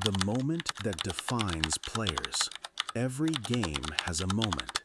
The moment that defines players. Every game has a moment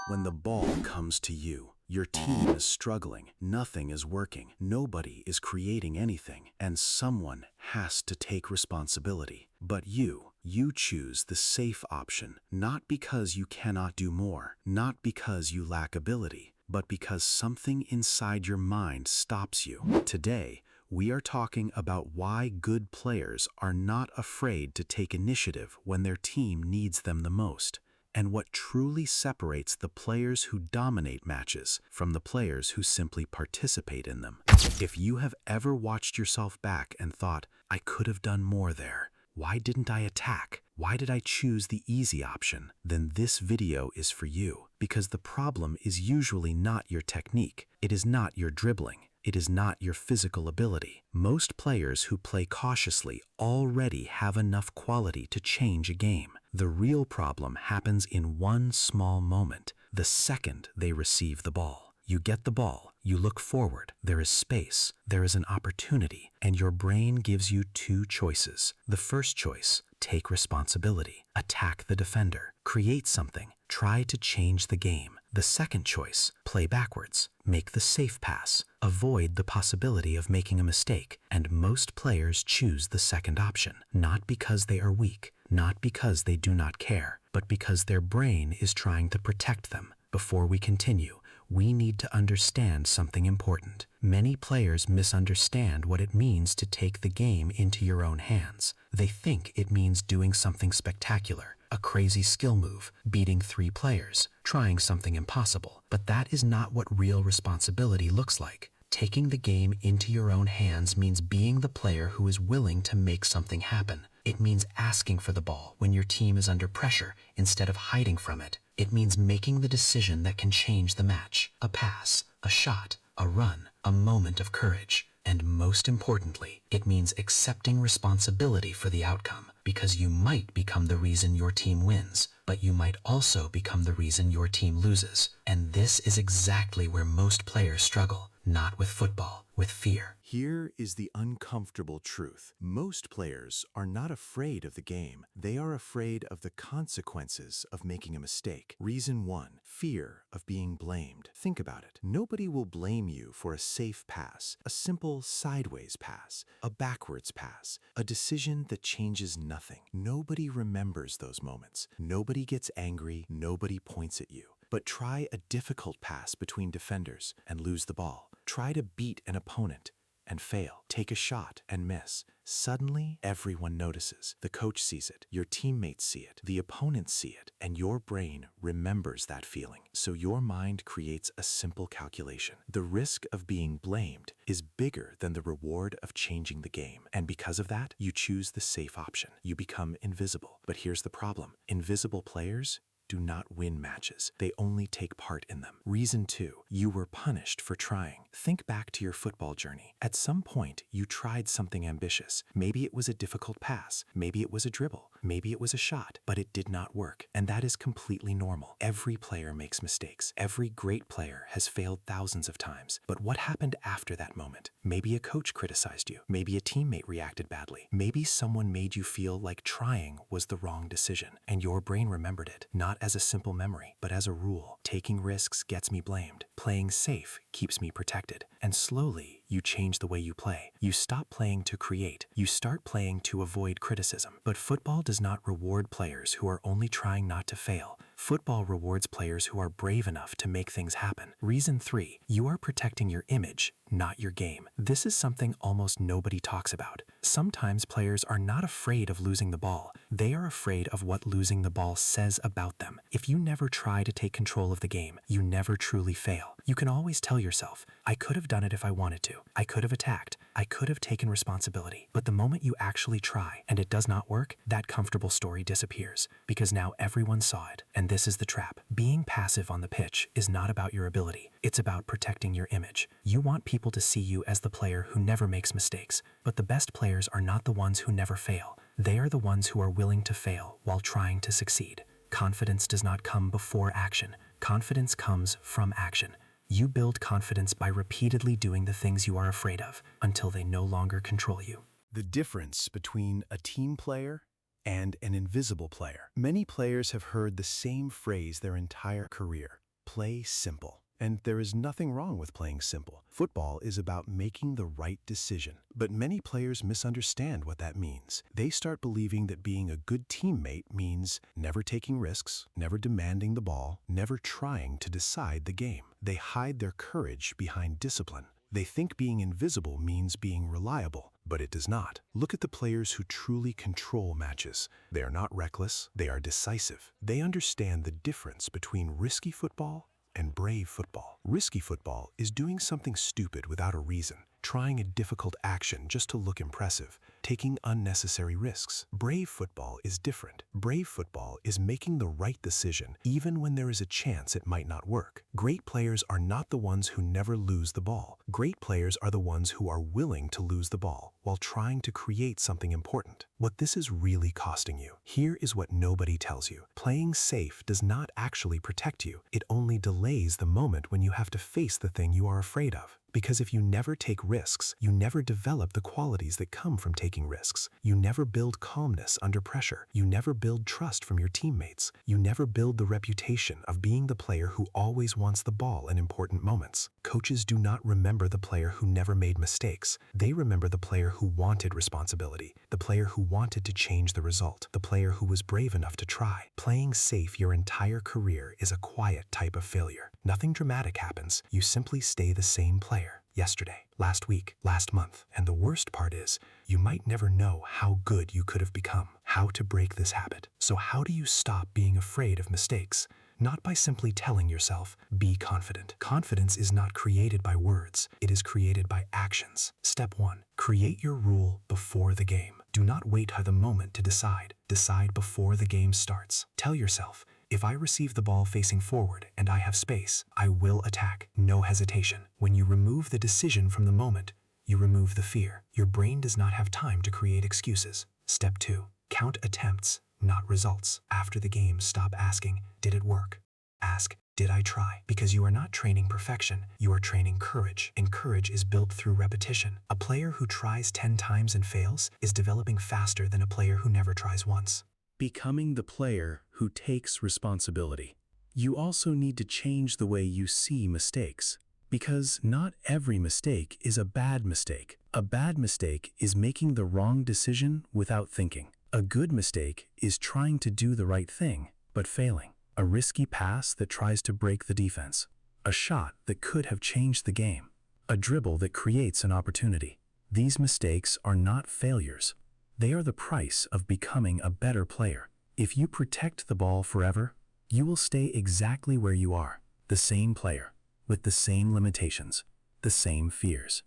when the ball comes to you. Your team is struggling, nothing is working, nobody is creating anything, and someone has to take responsibility. But you choose the safe option, not because you cannot do more, not because you lack ability, but because something inside your mind stops you. Today, we are talking about why good players are not afraid to take initiative when their team needs them the most, and what truly separates the players who dominate matches from the players who simply participate in them. If you have ever watched yourself back and thought, I could have done more there, why didn't I attack? Why did I choose the easy option? Then this video is for you, because the problem is usually not your technique. It is not your dribbling. It is not your physical ability. Most players who play cautiously already have enough quality to change a game. The real problem happens in one small moment, the second they receive the ball. You get the ball, you look forward, there is space, there is an opportunity, and your brain gives you two choices. The first choice, take responsibility, attack the defender, create something, try to change the game. The second choice, play backwards, make the safe pass, avoid the possibility of making a mistake, and most players choose the second option, not because they are weak, not because they do not care, but because their brain is trying to protect them. Before we continue, we need to understand something important. Many players misunderstand what it means to take the game into your own hands. They think it means doing something spectacular, a crazy skill move, beating 3 players, trying something impossible. But that is not what real responsibility looks like. Taking the game into your own hands means being the player who is willing to make something happen. It means asking for the ball when your team is under pressure instead of hiding from it. It means making the decision that can change the match. A pass, a shot, a run, a moment of courage. And most importantly, it means accepting responsibility for the outcome, because you might become the reason your team wins, but you might also become the reason your team loses. And this is exactly where most players struggle, not with football, with fear. Here is the uncomfortable truth. Most players are not afraid of the game. They are afraid of the consequences of making a mistake. Reason 1, fear of being blamed. Think about it. Nobody will blame you for a safe pass, a simple sideways pass, a backwards pass, a decision that changes nothing. Nobody remembers those moments. Nobody gets angry. Nobody points at you. But try a difficult pass between defenders and lose the ball. Try to beat an opponent and fail. Take a shot and miss. Suddenly, everyone notices. The coach sees it, your teammates see it, the opponents see it, and your brain remembers that feeling. So your mind creates a simple calculation. The risk of being blamed is bigger than the reward of changing the game. And because of that, you choose the safe option. You become invisible. But here's the problem. Invisible players do not win matches. They only take part in them. Reason 2, you were punished for trying. Think back to your football journey. At some point, you tried something ambitious. Maybe it was a difficult pass. Maybe it was a dribble. Maybe it was a shot, but it did not work. And that is completely normal. Every player makes mistakes. Every great player has failed thousands of times. But what happened after that moment? Maybe a coach criticized you. Maybe a teammate reacted badly. Maybe someone made you feel like trying was the wrong decision, and your brain remembered it, not as a simple memory, but as a rule. Taking risks gets me blamed. Playing safe keeps me protected. And slowly, you change the way you play. You stop playing to create. You start playing to avoid criticism. But football does not reward players who are only trying not to fail. Football rewards players who are brave enough to make things happen. Reason 3, you are protecting your image, not your game. This is something almost nobody talks about. Sometimes players are not afraid of losing the ball. They are afraid of what losing the ball says about them. If you never try to take control of the game, you never truly fail. You can always tell yourself, I could have done it if I wanted to. I could have attacked. I could have taken responsibility. But the moment you actually try and it does not work, that comfortable story disappears, because now everyone saw it. And this is the trap. Being passive on the pitch is not about your ability. It's about protecting your image. You want people to see you as the player who never makes mistakes. But the best players are not the ones who never fail. They are the ones who are willing to fail while trying to succeed. Confidence does not come before action. Confidence comes from action. You build confidence by repeatedly doing the things you are afraid of until they no longer control you. The difference between a team player and an invisible player. Many players have heard the same phrase their entire career: play simple. And there is nothing wrong with playing simple. Football is about making the right decision. But many players misunderstand what that means. They start believing that being a good teammate means never taking risks, never demanding the ball, never trying to decide the game. They hide their courage behind discipline. They think being invisible means being reliable, but it does not. Look at the players who truly control matches. They are not reckless, they are decisive. They understand the difference between risky football and brave football. Risky football is doing something stupid without a reason, trying a difficult action just to look impressive, taking unnecessary risks. Brave football is different. Brave football is making the right decision even when there is a chance it might not work. Great players are not the ones who never lose the ball. Great players are the ones who are willing to lose the ball while trying to create something important. What this is really costing you. Here is what nobody tells you. Playing safe does not actually protect you. It only delays the moment when you have to face the thing you are afraid of. Because if you never take risks, you never develop the qualities that come from taking risks. You never build calmness under pressure. You never build trust from your teammates. You never build the reputation of being the player who always wants the ball in important moments. Coaches do not remember the player who never made mistakes. They remember the player who wanted responsibility, the player who wanted to change the result, the player who was brave enough to try. Playing safe your entire career is a quiet type of failure. Nothing dramatic happens. You simply stay the same player. Yesterday, last week, last month. And the worst part is, you might never know how good you could have become, how to break this habit. So how do you stop being afraid of mistakes? Not by simply telling yourself, be confident. Confidence is not created by words. It is created by actions. Step 1. Create your rule before the game. Do not wait for the moment to decide. Decide before the game starts. Tell yourself, if I receive the ball facing forward and I have space, I will attack. No hesitation. When you remove the decision from the moment, you remove the fear. Your brain does not have time to create excuses. Step 2. Count attempts, not results. After the game, stop asking, did it work? Ask, did I try? Because you are not training perfection, you are training courage. And courage is built through repetition. A player who tries 10 times and fails is developing faster than a player who never tries once. Becoming the player who takes responsibility. You also need to change the way you see mistakes. Because not every mistake is a bad mistake. A bad mistake is making the wrong decision without thinking. A good mistake is trying to do the right thing, but failing. A risky pass that tries to break the defense. A shot that could have changed the game. A dribble that creates an opportunity. These mistakes are not failures. They are the price of becoming a better player. If you protect the ball forever, you will stay exactly where you are, the same player, with the same limitations, the same fears.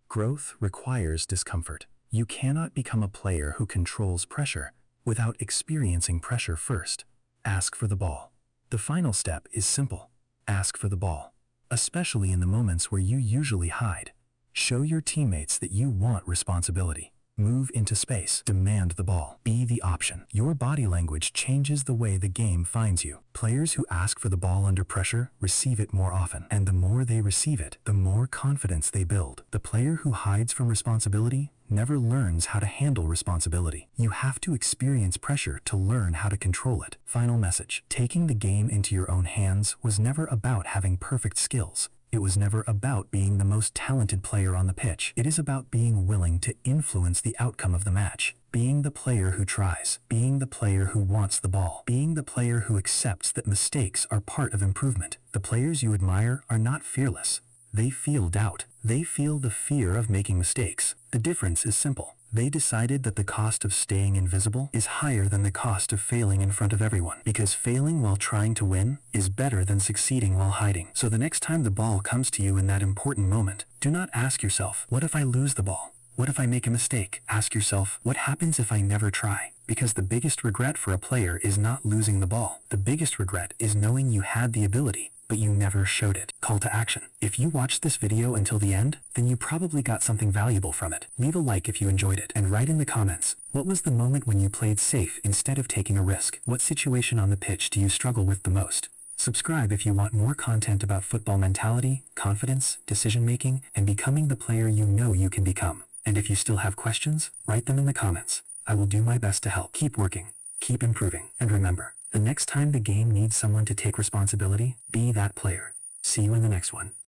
Growth requires discomfort. You cannot become a player who controls pressure without experiencing pressure first. Ask for the ball. The final step is simple. Ask for the ball, especially in the moments where you usually hide. Show your teammates that you want responsibility. Move into space. Demand the ball. Be the option. Your body language changes the way the game finds you. Players who ask for the ball under pressure receive it more often. And the more they receive it, the more confidence they build. The player who hides from responsibility never learns how to handle responsibility. You have to experience pressure to learn how to control it. Final message. Taking the game into your own hands was never about having perfect skills. It was never about being the most talented player on the pitch. It is about being willing to influence the outcome of the match. Being the player who tries. Being the player who wants the ball. Being the player who accepts that mistakes are part of improvement. The players you admire are not fearless. They feel doubt. They feel the fear of making mistakes. The difference is simple. They decided that the cost of staying invisible is higher than the cost of failing in front of everyone. Because failing while trying to win is better than succeeding while hiding. So the next time the ball comes to you in that important moment, do not ask yourself, what if I lose the ball? What if I make a mistake? Ask yourself, what happens if I never try? Because the biggest regret for a player is not losing the ball. The biggest regret is knowing you had the ability, but you never showed it. Call to action. If you watched this video until the end, then you probably got something valuable from it. Leave a like if you enjoyed it, and write in the comments, what was the moment when you played safe instead of taking a risk? What situation on the pitch do you struggle with the most? Subscribe if you want more content about football mentality, confidence, decision-making, and becoming the player you know you can become. And if you still have questions, write them in the comments. I will do my best to help. Keep working, keep improving, and remember, the next time the game needs someone to take responsibility, be that player. See you in the next one.